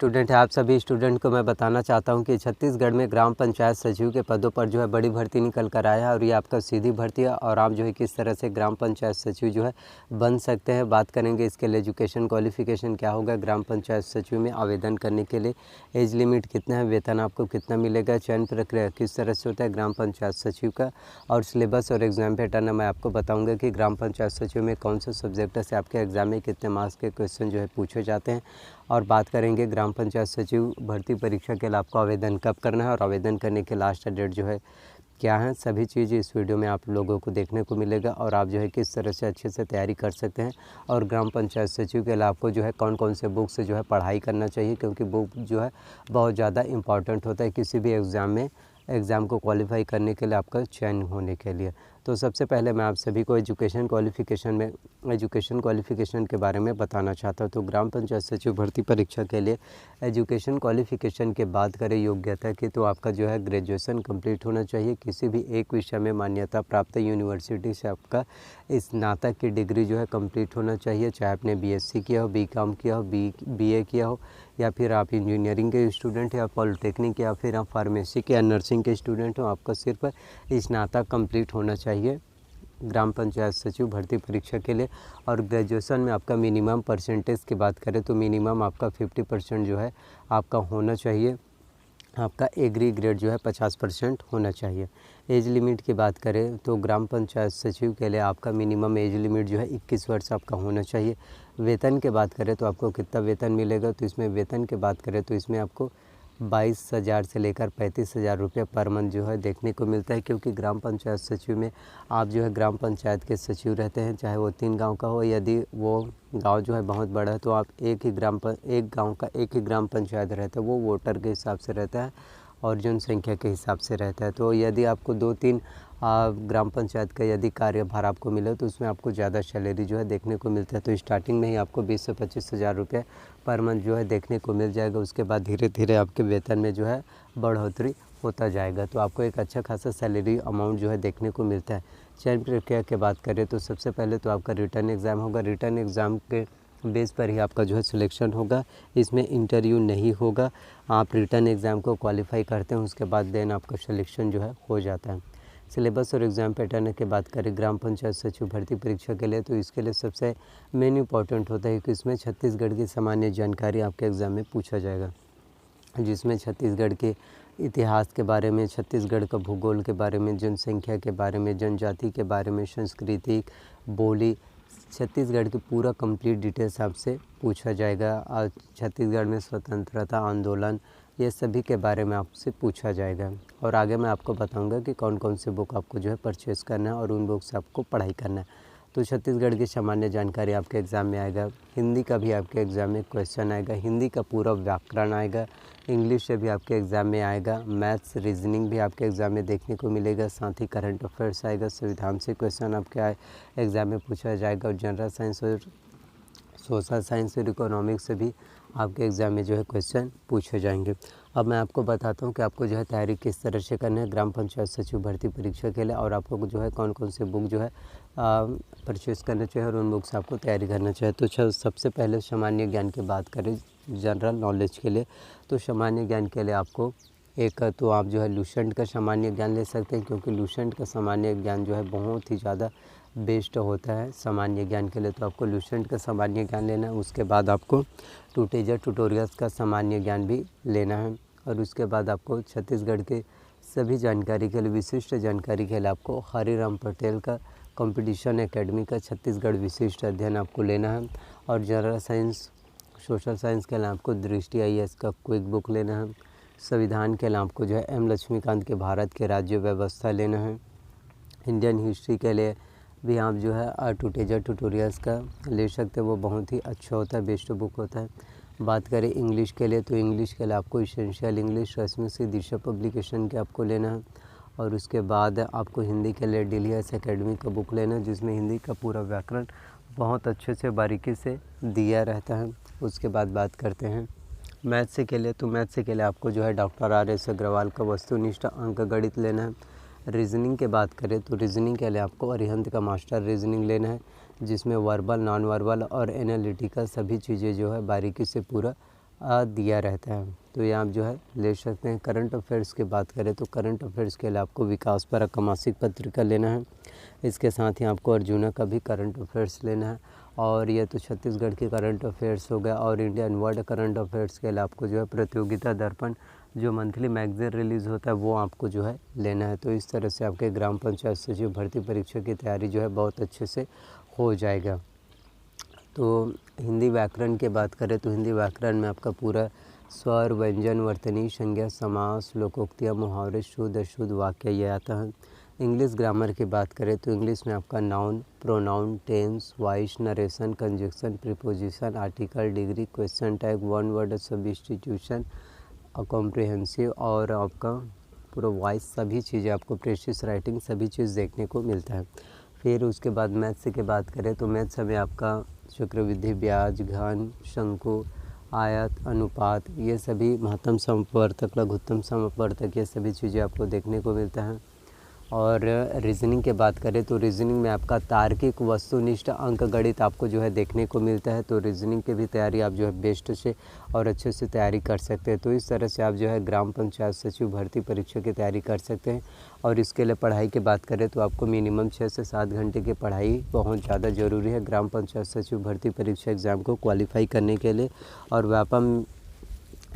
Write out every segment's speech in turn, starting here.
Student है, आप सभी स्टूडेंट को मैं बताना चाहता हूं कि छत्तीसगढ़ में ग्राम पंचायत सचिव के पदों पर जो है बड़ी भर्ती निकल कर आया है और ये आपका सीधी भर्ती है और आप जो है किस तरह से ग्राम पंचायत सचिव जो है बन सकते हैं। बात करेंगे इसके लिए एजुकेशन क्वालिफिकेशन क्या होगा, ग्राम पंचायत सचिव में आवेदन करने के लिए एज लिमिट कितना है, वेतन आपको कितना मिलेगा, चयन प्रक्रिया किस तरह से होता है ग्राम पंचायत सचिव का, और सिलेबस और एग्ज़ाम पैटर्न मैं आपको बताऊँगा कि ग्राम पंचायत सचिव में कौन से सब्जेक्ट से आपके एग्ज़ाम में कितने मार्क्स के क्वेश्चन जो है पूछे जाते हैं। और बात करेंगे ग्राम पंचायत सचिव भर्ती परीक्षा के लिए आपको आवेदन कब करना है और आवेदन करने की लास्ट डेट जो है क्या है, सभी चीज़ इस वीडियो में आप लोगों को देखने को मिलेगा और आप जो है किस तरह से अच्छे से तैयारी कर सकते हैं। और ग्राम पंचायत सचिव के लिए आपको जो है कौन कौन से बुक से जो है पढ़ाई करना चाहिए, क्योंकि बुक जो है बहुत ज़्यादा इम्पॉर्टेंट होता है किसी भी एग्ज़ाम को क्वालिफाई करने के लिए, आपका चयन होने के लिए। तो सबसे पहले मैं आप सभी को एजुकेशन क्वालिफ़िकेशन के बारे में बताना चाहता हूँ। तो ग्राम पंचायत सचिव भर्ती परीक्षा के लिए एजुकेशन क्वालिफ़िकेशन के बात करें योग्यता की, तो आपका जो है ग्रेजुएशन कंप्लीट होना चाहिए, किसी भी एक विषय में मान्यता प्राप्त यूनिवर्सिटी से आपका स्नातक की डिग्री जो है कंप्लीट होना चाहिए, चाहे आपने बीएससी किया हो, बीकॉम किया हो, बीए किया हो, या फिर आप इंजीनियरिंग के स्टूडेंट या पॉलिटेक्निक या फिर आप फार्मेसी के या नर्सिंग के स्टूडेंट हो, आपका सिर्फ स्नातक कंप्लीट होना चाहिए ग्राम पंचायत सचिव भर्ती परीक्षा के लिए। और ग्रेजुएशन में आपका मिनिमम परसेंटेज की बात करें तो मिनिमम आपका 50% जो है आपका होना चाहिए, आपका एग्री ग्रेड जो है 50% होना चाहिए। एज लिमिट की बात करें तो ग्राम पंचायत सचिव के लिए आपका मिनिमम एज लिमिट जो है 21 वर्ष आपका होना चाहिए। वेतन की बात करें तो आपको कितना वेतन मिलेगा, तो इसमें वेतन की बात करें तो इसमें आपको 22,000 से लेकर 35,000 रुपये पर मंथ जो है देखने को मिलता है, क्योंकि ग्राम पंचायत सचिव में आप जो है ग्राम पंचायत के सचिव रहते हैं, चाहे वो 3 गांव का हो, यदि वो गांव जो है बहुत बड़ा है तो आप एक गांव का एक ही ग्राम पंचायत रहता है, वो वोटर के हिसाब से रहता है और जनसंख्या के हिसाब से रहता है। तो यदि आपको 2-3 ग्राम पंचायत का यदि कार्यभार आपको मिले तो उसमें आपको ज़्यादा सैलरी जो है देखने को मिलता है। तो स्टार्टिंग में ही आपको 20 से 25,000 रुपये पर मंथ जो है देखने को मिल जाएगा। उसके बाद धीरे धीरे आपके वेतन में जो है बढ़ोतरी होता जाएगा, तो आपको एक अच्छा खासा सैलरी अमाउंट जो है देखने को मिलता है। चयन प्रक्रिया की बात करें तो सबसे पहले तो आपका रिटर्न एग्ज़ाम होगा, रिटर्न एग्ज़ाम के बेस पर ही आपका जो है सिलेक्शन होगा, इसमें इंटरव्यू नहीं होगा। आप रिटर्न एग्ज़ाम को क्वालिफाई करते हैं, उसके बाद देन आपका सिलेक्शन जो है हो जाता है। सिलेबस और एग्ज़ाम पैटर्न की बात करें ग्राम पंचायत सचिव भर्ती परीक्षा के लिए, तो इसके लिए सबसे मेन इम्पॉर्टेंट होता है कि इसमें छत्तीसगढ़ की सामान्य जानकारी आपके एग्ज़ाम में पूछा जाएगा, जिसमें छत्तीसगढ़ के इतिहास के बारे में, छत्तीसगढ़ का भूगोल के बारे में, जनसंख्या के बारे में, जनजाति के बारे में, संस्कृति, बोली, छत्तीसगढ़ की पूरा कंप्लीट डिटेल्स आपसे पूछा जाएगा। और छत्तीसगढ़ में स्वतंत्रता आंदोलन, ये सभी के बारे में आपसे पूछा जाएगा। और आगे मैं आपको बताऊंगा कि कौन कौन से बुक आपको जो है परचेज़ करना है और उन बुक से आपको पढ़ाई करना है। तो छत्तीसगढ़ की सामान्य जानकारी आपके एग्ज़ाम में आएगा, हिंदी का भी आपके एग्ज़ाम में क्वेश्चन आएगा, हिंदी का पूरा व्याकरण आएगा, इंग्लिश से भी आपके एग्ज़ाम में आएगा, मैथ्स रीजनिंग भी आपके एग्ज़ाम में देखने को मिलेगा, साथ ही करंट अफेयर्स आएगा, संविधान से क्वेश्चन आपके एग्ज़ाम में पूछा जाएगा, और जनरल साइंस और सोशल साइंस और इकोनॉमिक्स से भी आपके एग्ज़ाम में जो है क्वेश्चन पूछे जाएंगे। अब मैं आपको बताता हूँ कि आपको जो है तैयारी किस तरह से करना है ग्राम पंचायत सचिव भर्ती परीक्षा के लिए, और आपको जो है कौन कौन से बुक जो है परचेज़ करना चाहिए और उन बुक से आपको तैयारी करना चाहिए। तो सबसे पहले सामान्य ज्ञान की बात करें जनरल नॉलेज के लिए, तो सामान्य ज्ञान के लिए आपको एक तो आप जो है लुसेंट का सामान्य ज्ञान ले सकते हैं, क्योंकि लुसेंट का सामान्य ज्ञान जो है बहुत ही ज़्यादा बेस्ट होता है सामान्य ज्ञान के लिए। तो आपको लुसेंट का सामान्य ज्ञान लेना है, उसके बाद आपको टूटेजर ट्यूटोरियल्स का सामान्य ज्ञान भी लेना है, और उसके बाद आपको छत्तीसगढ़ के सभी जानकारी के लिए, विशिष्ट जानकारी के लिए आपको हरिराम पटेल का कंपटीशन एकेडमी का छत्तीसगढ़ विशिष्ट अध्ययन आपको लेना है। और जनरल साइंस सोशल साइंस के लिए आपको दृष्टि IAS का क्विक बुक लेना है। संविधान के लिए आपको जो है M लक्ष्मीकांत के भारत के राज्य व्यवस्था लेना है। इंडियन हिस्ट्री के लिए भी आप जो है टूटेजर ट्यूटोरियल्स का ले सकते हैं, वो बहुत ही अच्छा होता है, बेस्ट बुक होता है। बात करें इंग्लिश के लिए, तो इंग्लिश के लिए आपको इसेंशियल इंग्लिश रश्मि से दिशा पब्लिकेशन के आपको लेना है। और उसके बाद आपको हिंदी के लिए DLS एकेडमी का बुक लेना है, जिसमें हिंदी का पूरा व्याकरण बहुत अच्छे से बारीकी से दिया रहता है। उसके बाद बात करते हैं मैथ्स के लिए, तो मैथ्स के लिए आपको जो है डॉक्टर RS अग्रवाल का वस्तुनिष्ठ अंक गणित लेना है। रीजनिंग की बात करें तो रीजनिंग के लिए आपको अरिहंत का मास्टर रीजनिंग लेना है, जिसमें वर्बल, नॉन वर्बल और एनालिटिकल सभी चीज़ें जो है बारीकी से पूरा दिया रहता है। तो ये आप जो है ले सकते हैं। करंट अफेयर्स की बात करें तो करंट अफेयर्स के लिए आपको विकास परक मासिक पत्रिका लेना है। इसके साथ ही आपको अर्जुना का भी करंट अफेयर्स लेना है। और ये तो छत्तीसगढ़ की करंट अफेयर्स हो गया। और इंडियन वर्ल्ड करंट अफेयर्स के लिए आपको जो है प्रतियोगिता दर्पण जो मंथली मैगजीन रिलीज़ होता है वो आपको जो है लेना है। तो इस तरह से आपके ग्राम पंचायत सचिव भर्ती परीक्षा की तैयारी जो है बहुत अच्छे से हो जाएगा। तो हिंदी व्याकरण की बात करें तो हिंदी व्याकरण में आपका पूरा स्वर, व्यंजन, वर्तनी, संज्ञा, समास, लोकोक्तियाँ, मुहावरे, शुद्ध अशुद्ध वाक्य ये आता है। इंग्लिश ग्रामर की बात करें तो इंग्लिश में आपका noun, pronoun, tense, voice, narration, conjunction, preposition, article, degree, question tag, one word substitution, comprehensive और आपका पूरा वॉइस, सभी चीज़ें आपको प्रेसिस राइटिंग सभी चीज़ देखने को मिलता है। फिर उसके बाद मैथ्स की बात करें तो मैथ्स में आपका चक्रवृद्धि, ब्याज, घन, शंकु, आयत, अनुपात, ये सभी महत्तम समवर्तक, लघुत्तम समवर्तक, ये सभी चीज़ें आपको देखने को मिलता है। और रीजनिंग की बात करें तो रीजनिंग में आपका तार्किक, वस्तुनिष्ठ, अंक गणित आपको जो है देखने को मिलता है। तो रीजनिंग की भी तैयारी आप जो है बेस्ट से और अच्छे से तैयारी कर सकते हैं। तो इस तरह से आप जो है ग्राम पंचायत सचिव भर्ती परीक्षा की तैयारी कर सकते हैं। और इसके लिए पढ़ाई की बात करें तो आपको मिनिमम 6 से 7 घंटे की पढ़ाई बहुत ज़्यादा ज़रूरी है ग्राम पंचायत सचिव भर्ती परीक्षा एग्ज़ाम को क्वालिफाई करने के लिए। और व्यापम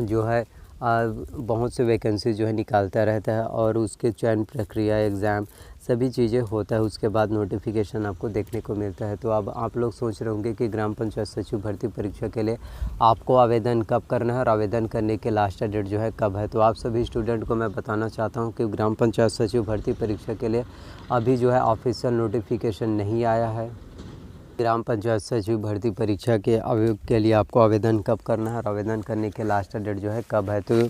जो है बहुत से वैकेंसी जो है निकालता रहता है और उसके चयन प्रक्रिया, एग्ज़ाम सभी चीज़ें होता है। उसके बाद नोटिफिकेशन आपको देखने को मिलता है। तो अब आप लोग सोच रहे होंगे कि ग्राम पंचायत सचिव भर्ती परीक्षा के लिए आपको आवेदन कब करना है और आवेदन करने के लास्ट डेट जो है कब है। तो आप सभी स्टूडेंट को मैं बताना चाहता हूँ कि ग्राम पंचायत सचिव भर्ती परीक्षा के लिए अभी जो है ऑफिशियल नोटिफिकेशन नहीं आया है। ग्राम पंचायत सचिव भर्ती परीक्षा के लिए आपको आवेदन कब करना है और आवेदन करने के लास्ट डेट जो है कब है। तो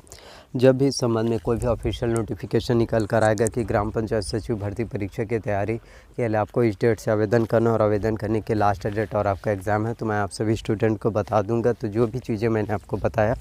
जब भी इस संबंध में कोई भी ऑफिशियल नोटिफिकेशन निकल कर आएगा कि ग्राम पंचायत सचिव भर्ती परीक्षा की तैयारी के लिए आपको इस डेट से आवेदन करना और आवेदन करने के लास्ट डेट और आपका एग्ज़ाम है, तो मैं आप सभी स्टूडेंट को बता दूंगा। तो जो भी चीज़ें मैंने आपको बताया,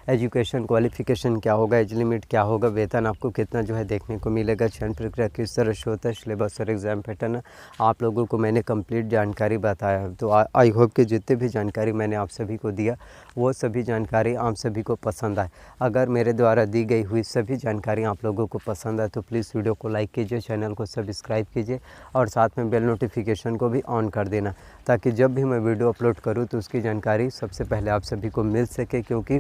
एजुकेशन क्वालिफ़िकेशन क्या होगा, एज लिमिट क्या होगा, वेतन आपको कितना जो है देखने को मिलेगा, चयन प्रक्रिया किस तरह से होता है, सिलेबस और एग्ज़ाम पैटर्न आप लोगों को मैंने कंप्लीट जानकारी बताया। तो आई होप कि जितने भी जानकारी मैंने आप सभी को दिया वो सभी जानकारी आप सभी को पसंद आए। अगर मेरे द्वारा दी गई हुई सभी जानकारी आप लोगों को पसंद आए तो प्लीज़ वीडियो को लाइक कीजिए, चैनल को सब्सक्राइब कीजिए और साथ में बेल नोटिफिकेशन को भी ऑन कर देना, ताकि जब भी मैं वीडियो अपलोड करूँ तो उसकी जानकारी सबसे पहले आप सभी को मिल सके। क्योंकि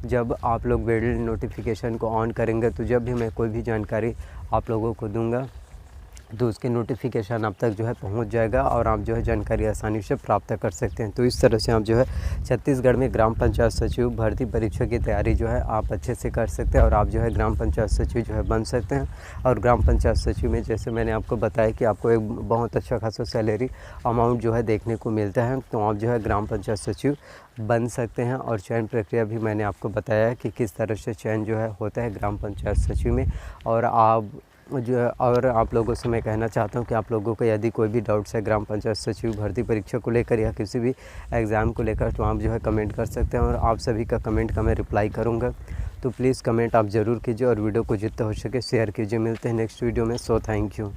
जब आप लोग बेल नोटिफिकेशन को ऑन करेंगे तो जब भी मैं कोई भी जानकारी आप लोगों को दूंगा तो उसके नोटिफिकेशन आप तक जो है पहुंच जाएगा और आप जो है जानकारी आसानी से प्राप्त कर सकते हैं। तो इस तरह से आप जो है छत्तीसगढ़ में ग्राम पंचायत सचिव भर्ती परीक्षा की तैयारी जो है आप अच्छे से कर सकते हैं और आप जो है ग्राम पंचायत सचिव जो है बन सकते हैं। और ग्राम पंचायत सचिव में जैसे मैंने आपको बताया कि आपको एक बहुत अच्छा खासा सैलरी अमाउंट जो है देखने को मिलता है, तो आप जो है ग्राम पंचायत सचिव बन सकते हैं। और चयन प्रक्रिया भी मैंने आपको बताया कि किस तरह से चयन जो है होता है ग्राम पंचायत सचिव में। और आप लोगों से मैं कहना चाहता हूं कि आप लोगों को यदि कोई भी डाउट्स है ग्राम पंचायत सचिव भर्ती परीक्षा को लेकर या किसी भी एग्ज़ाम को लेकर तो आप जो है कमेंट कर सकते हैं और आप सभी का कमेंट का मैं रिप्लाई करूंगा। तो प्लीज़ कमेंट आप ज़रूर कीजिए और वीडियो को जितना हो सके शेयर कीजिए। मिलते हैं नेक्स्ट वीडियो में। So thank you.